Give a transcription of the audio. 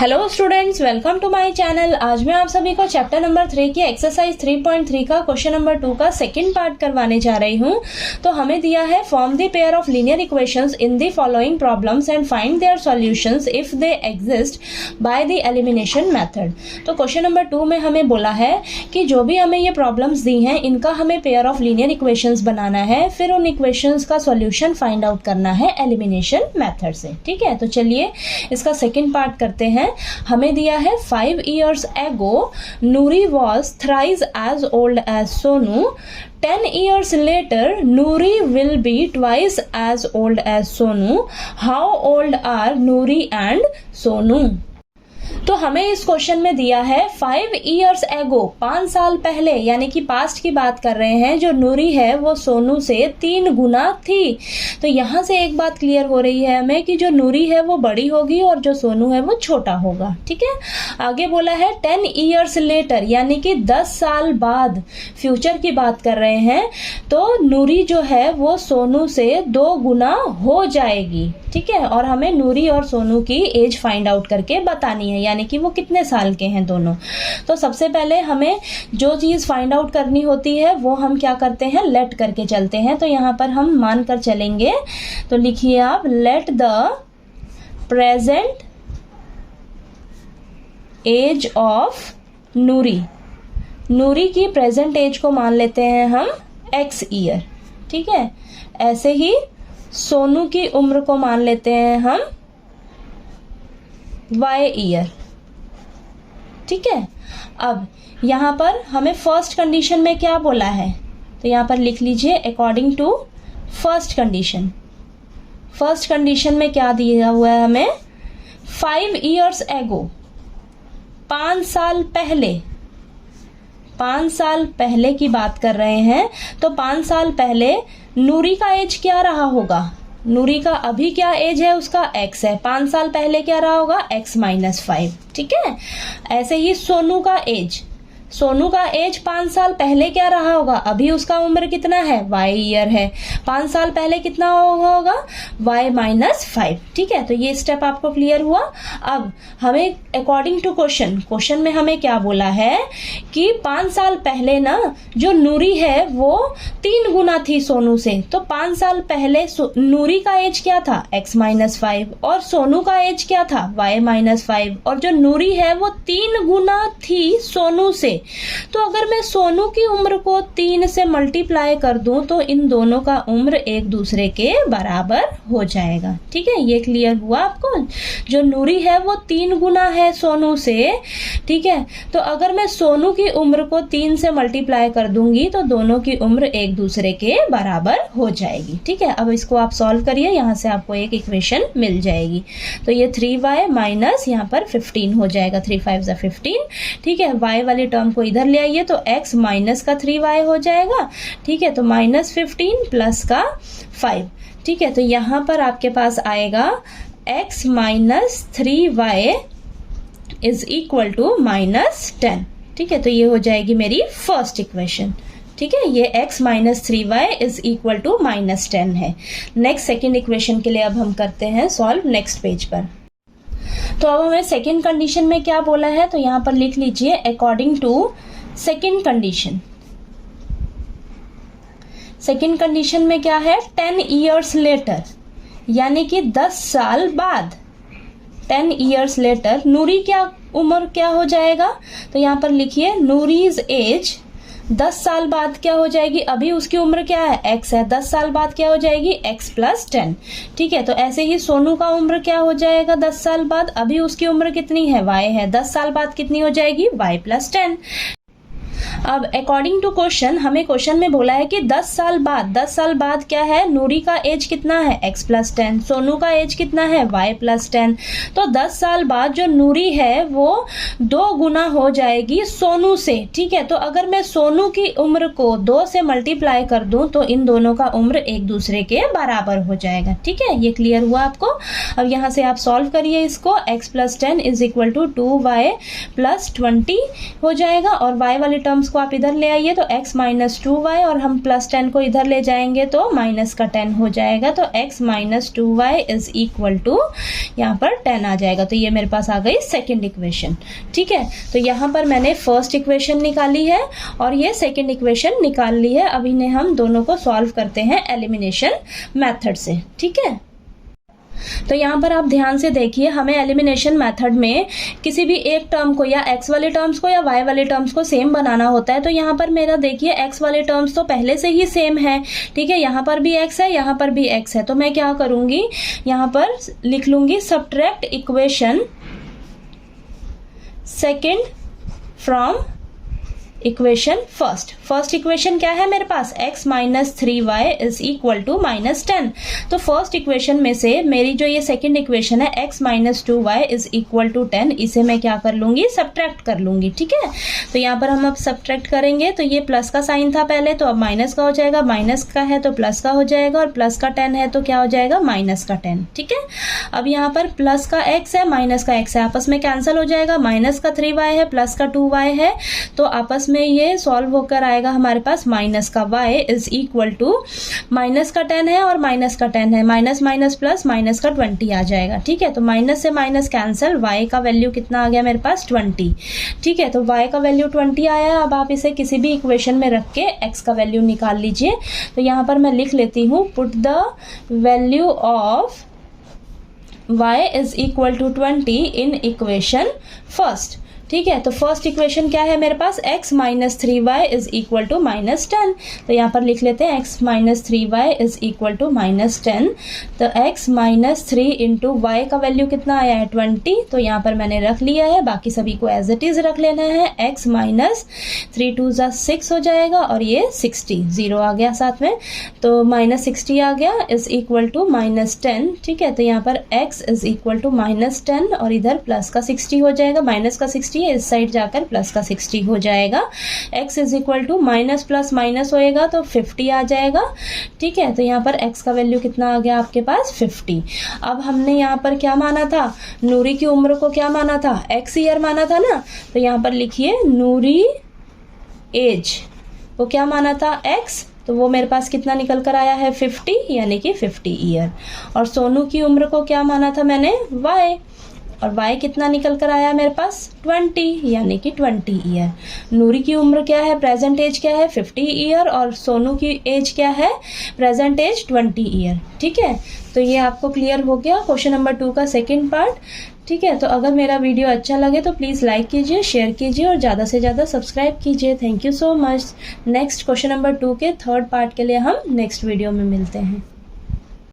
Hello students, welcome to my channel. आज मैं आप सभी को चैप्टर नंबर 3 की एक्सरसाइज 3.3 का क्वेश्चन नंबर 2 का सेकंड पार्ट करवाने जा रही हूँ। तो हमें दिया है form the pair of linear equations in the following problems and find their solutions if they exist by the elimination method. तो क्वेश्चन नंबर 2 में हमें बोला है कि जो भी हमें ये प्रॉब्लम्स दी हैं इनका हमें पेयर ऑफ लीनियर इक्वेशंस बनाना है, फिर उन इक्वेशंस का सॉल्यूशन फाइंड आउट करना है एलिमिनेशन मेथड से। ठीक है, तो चलिए इसका सेकंड पार्ट करते हैं। हमें दिया है 5 years ago Nuri was thrice as old as Sonu. 10 years later Nuri will be twice as old as Sonu. How old are Nuri and Sonu? तो हमें इस क्वेश्चन में दिया है 5 years ago, 5 साल पहले, यानी कि पास्ट की बात कर रहे हैं, जो नूरी है वो सोनू से 3 गुना थी। तो यहाँ से एक बात क्लियर हो रही है हमें कि जो नूरी है वो बड़ी होगी और जो सोनू है वो छोटा होगा। ठीक है, आगे बोला है 10 years later, यानी कि 10 साल बाद, फ्यूचर की बात कर रहे हैं। तो नूरी जो है वो सोनू से 2 गुना हो जाएगी। ठीक है, और हमें नूरी और सोनू की एज फाइंड आउट करके बतानी है, यानी कि वो कितने साल के हैं दोनों। तो सबसे पहले हमें जो चीज फाइंड आउट करनी होती है वो हम क्या करते हैं, लेट करके चलते हैं। तो यहाँ पर हम मान कर चलेंगे। तो लिखिए आप, let the present age of Noori, Noori की प्रेजेंट एज को मान लेते हैं हम x ईयर। ठीक है, ऐसे ही सोनू की उम्र को मान लेते हैं हम y ईयर। ठीक है, अब यहां पर हमें फर्स्ट कंडीशन में क्या बोला है, तो यहां पर लिख लीजिए according to first condition. First condition में क्या दिया हुआ है हमें, 5 years ago, 5 साल पहले, 5 साल पहले की बात कर रहे हैं। तो 5 साल पहले नूरी का एज क्या रहा होगा, नूरी का अभी क्या एज है, उसका x है। 5 साल पहले क्या रहा होगा, x-5। ठीक है, ऐसे ही सोनू का एज, सोनू का एज 5 साल पहले क्या रहा होगा, अभी उसका उम्र कितना है, y ईयर है। 5 साल पहले कितना होगा, y-5। ठीक है, तो ये स्टेप आपको क्लियर हुआ। अब हमें अकॉर्डिंग टू क्वेश्चन, क्वेश्चन में हमें क्या बोला है कि 5 साल पहले ना जो नूरी है वो 3 गुना थी सोनू से। तो 5 साल पहले नूरी का एज क्या था, x-5, और सोनू का एज क्या था, y-5, और जो नूरी है वो 3 गुना थी सोनू से। तो अगर मैं सोनू की उम्र को 3 से मल्टीप्लाई कर दूं तो इन दोनों का उम्र एक दूसरे के बराबर हो जाएगा। ठीक है, ये क्लियर हुआ आपको। जो नूरी है वो 3 गुना है सोनू से। ठीक है, तो अगर मैं सोनू की उम्र को 3 से मल्टीप्लाई कर दूंगी तो दोनों की उम्र एक दूसरे के बराबर हो जाएगी। ठीक है, अब इसको आप सॉल्व करिए, यहां से आपको एक इक्वेशन मिल जाएगी। तो ये 3y माइनस यहाँ पर 15 हो जाएगा, 3×5 = 15। ठीक है, y वाली टर्म को इधर ले आइए तो x माइनस का 3y हो जाएगा। ठीक है, तो -15 प्लस का 5। ठीक है, तो यहां पर आपके पास आएगा x minus 3y is equal to -10। ठीक है, तो ये हो जाएगी मेरी फर्स्ट इक्वेशन। ठीक है, ये x minus 3y is equal to -10 है। नेक्स्ट सेकेंड इक्वेशन के लिए अब हम करते हैं सॉल्व नेक्स्ट पेज पर। तो अब हमें सेकेंड कंडीशन में क्या बोला है, तो यहां पर लिख लीजिए according to second condition. Second condition में क्या है, 10 years later, यानी कि 10 साल बाद, 10 years later नूरी क्या उम्र क्या हो जाएगा, तो यहां पर लिखिए नूरीज एज 10 साल बाद क्या हो जाएगी, अभी उसकी उम्र क्या है, x है। 10 साल बाद क्या हो जाएगी, x+10। ठीक है, तो ऐसे ही सोनू का उम्र क्या हो जाएगा 10 साल बाद, अभी उसकी उम्र कितनी है, y है। 10 साल बाद कितनी हो जाएगी, y+10। अब अकॉर्डिंग टू क्वेश्चन, हमें क्वेश्चन में बोला है कि 10 साल बाद, 10 साल बाद क्या है, नूरी का एज कितना है, x+10, सोनू का एज कितना है, y+10। तो 10 साल बाद जो नूरी है वो 2 गुना हो जाएगी सोनू से। ठीक है, तो अगर मैं सोनू की उम्र को 2 से मल्टीप्लाई कर दूं तो इन दोनों का उम्र एक दूसरे के बराबर हो जाएगा। ठीक है, ये क्लियर हुआ आपको। अब यहाँ से आप सॉल्व करिए इसको, x+10 is equal to 2y+20 हो जाएगा, और y वाली टर्म टर्म्स को आप इधर ले आइए तो x माइनस 2y, और हम प्लस 10 को इधर ले जाएंगे तो माइनस का 10 हो जाएगा, तो x minus 2y is equal to यहाँ पर 10 आ जाएगा। तो ये मेरे पास आ गई सेकेंड इक्वेशन। ठीक है, तो यहाँ पर मैंने फर्स्ट इक्वेशन निकाली है और ये सेकेंड इक्वेशन निकाल ली है। अब इन्हें हम दोनों को सॉल्व करते हैं एलिमिनेशन मेथड से। ठीक है, तो यहाँ पर आप ध्यान से देखिए, हमें एलिमिनेशन मेथड में किसी भी एक टर्म को या x वाले टर्म्स को या y वाले टर्म्स को सेम बनाना होता है। तो यहाँ पर मेरा देखिए x वाले टर्म्स तो पहले से ही सेम है। ठीक है, यहाँ पर भी x है, यहाँ पर भी x है, तो मैं क्या करूँगी, यहाँ पर लिख लूँगी subtract equation second from equation first. First equation क्या है मेरे पास, x minus 3y is equal to minus 10। तो फर्स्ट इक्वेशन में से मेरी जो ये सेकंड इक्वेशन है x minus 2y is equal to 10, इसे मैं क्या कर लूँगी, सब्ट्रैक्ट कर लूँगी। ठीक है, तो यहाँ पर हम अब सब्ट्रैक्ट करेंगे, तो ये प्लस का साइन था पहले, तो अब माइनस का हो जाएगा, माइनस का है तो प्लस का हो जाएगा, और प्लस का 10 है तो क्या हो जाएगा, माइनस का 10। ठीक है, अब यहाँ पर प्लस का x है, माइनस का x है, आपस में कैंसिल हो जाएगा, माइनस का 3y है, प्लस का 2y है, तो आपस में ये सॉल्व होकर आएगा हमारे पास माइनस का y is equal to minus का 10 है और माइनस का 10 है, माइनस माइनस प्लस माइनस का 20 आ जाएगा। ठीक है, तो माइनस से माइनस कैंसिल, y का वैल्यू कितना आ गया मेरे पास, 20। ठीक है, तो y का वैल्यू 20 आया। अब आप इसे किसी भी इक्वेशन में रख के x का वैल्यू निकाल लीजिए। तो यहाँ पर मैं लिख लेती हूँ, put the value of y is equal to 20 in equation first. ठीक है, तो फर्स्ट इक्वेशन क्या है मेरे पास, x minus 3y is equal to minus 10। तो यहाँ पर लिख लेते हैं x minus 3y is equal to minus 10। तो x माइनस 3 इंटू वाई का वैल्यू कितना आया है, 20। तो यहाँ पर मैंने रख लिया है, बाकी सभी को एज इट इज रख लेना है। x माइनस 3 2 6 हो जाएगा, और ये 60, 0 आ गया साथ में, तो माइनस 60 आ गया इज इक्वल टू माइनस 10। ठीक है, तो यहाँ पर x is equal to minus 10 और इधर प्लस का 60 हो जाएगा, माइनस का 60 इस साइड जाकर प्लस का 60 हो जाएगा। x is equal to minus plus minus होएगा तो 50 आ जाएगा। ठीक है, तो यहाँ पर x का वैल्यू कितना आ गया आपके पास, 50। अब हमने यहाँ पर क्या माना था, नूरी की उम्र को क्या माना था, x ईयर माना था ना। तो यहाँ पर लिखिए नूरी एज वो क्या माना था, x, तो वो मेरे पास कितना निकल कर आया है, 50, यानी कि 50 ईयर। और सोनू की उम्र को क्या माना था मैंने, y, और y कितना निकल कर आया मेरे पास, 20, यानी कि 20 ईयर। नूरी की उम्र क्या है, प्रेजेंट एज क्या है, 50 ईयर, और सोनू की एज क्या है, प्रेजेंट एज 20 ईयर। ठीक है, तो ये आपको क्लियर हो गया क्वेश्चन नंबर 2 का सेकंड पार्ट। ठीक है, तो अगर मेरा वीडियो अच्छा लगे तो प्लीज़ लाइक कीजिए, शेयर कीजिए और ज़्यादा से ज़्यादा सब्सक्राइब कीजिए। Thank you so much. Next question number 2 के थर्ड पार्ट के लिए हम नेक्स्ट वीडियो में मिलते हैं।